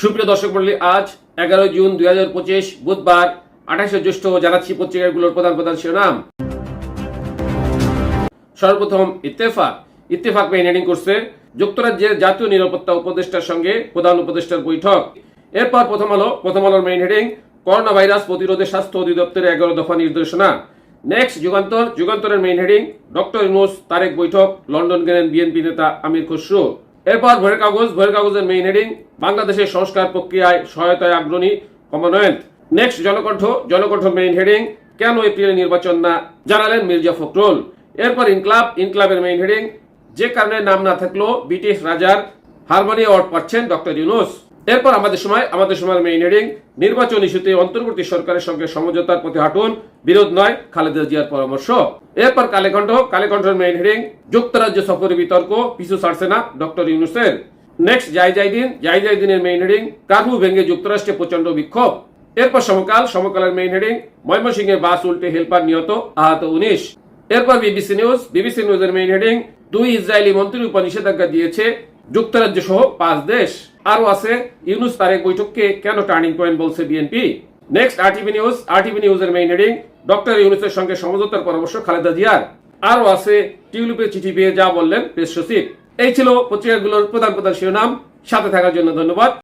সুপ্রিয় দর্শক মণ্ডলী, আজ 11 জুন 2025 বুধবার 28 জ্যৈষ্ঠ। জানাচ্ছি পত্রিকাগুলোর প্রধান প্রধান শিরোনাম। সর্বপ্রথম ইত্তেফাক মেইন হেডিং করছে যুক্তরাজ্যের জাতীয় নিরাপত্তা উপদেষ্টার সঙ্গে প্রধান উপদেষ্টার বৈঠক। এরপর প্রথম আলোর মেইন হেডিং করোনা ভাইরাস প্রতিরোধে স্বাস্থ্য অধিদপ্তরের 11 দফা নির্দেশনা। নেক্সট যুগান্তরের main heading doctor Yunus Tarique বৈঠক, লন্ডন গেলেন বিএনপি নেতা আমির খসরু। এরপর ভোরের কাগজের মেইন হেডিং বাংলাদেশের সংস্কার প্রক্রিয়ায় সহায়তায় আগ্রহী Commonwealth. Next Janakantha main heading কেন এপ্রিলে নির্বাচন না, জানালেন মির্জা ফখরুল। এরপর ইনকলাবের মেইন হেডিং যে কারণে নাম না থাকলেও ব্রিটিশ রাজার হারমোনি অ্যাওয়ার্ড পাচ্ছেন ডক্টর ইউনূস। এরপর আমাদের সময়ের মেইন হেডিং নির্বাচন ইস্যুতে অন্তর্বর্তী সরকারের সঙ্গে সমঝোতার পথে হাঁটুন, বিরোধ নয় খালেদা জিয়ার পরামর্শ। এরপর কালেকণ্ঠের মেইন হেডিং যুক্তরাজ্য সফরে বিতর্ক, পিছু ছাড়ছে না ডক্টর ইউনূসের। নেক্সট জাইদিনের মেইন হেডিং কার্ফু ভেঙে যুক্তরাষ্ট্রে প্রচন্ড বিক্ষোভ। এরপর সমকালের মেইন হেডিং ময়মনসিংহে বাস উল্টে হেলপার নিহত, আহত 19। এরপর বিবিসি নিউজের মেইন হেডিং 2 ইসরায়েলি মন্ত্রীর উপর নিষেধাজ্ঞা দিয়েছে যুক্তরাজ্য সহ 5 দেশ। আরো আছে ইউনূস তারেক বৈঠককে কেন টার্নিং পয়েন্ট বলছে বিএনপি। নেক্সট আরটিভি নিউজের মেইন হেডিং ডক্টর ইউনূসের সঙ্গে সমঝোতার পরামর্শ খালেদা জিয়ার। আরো আছে টিউলিপের চিঠি পেয়ে যা বললেন প্রেস সচিব। এই ছিল পত্রিকাগুলোর প্রধান শিরোনাম। সাথে থাকার জন্য ধন্যবাদ।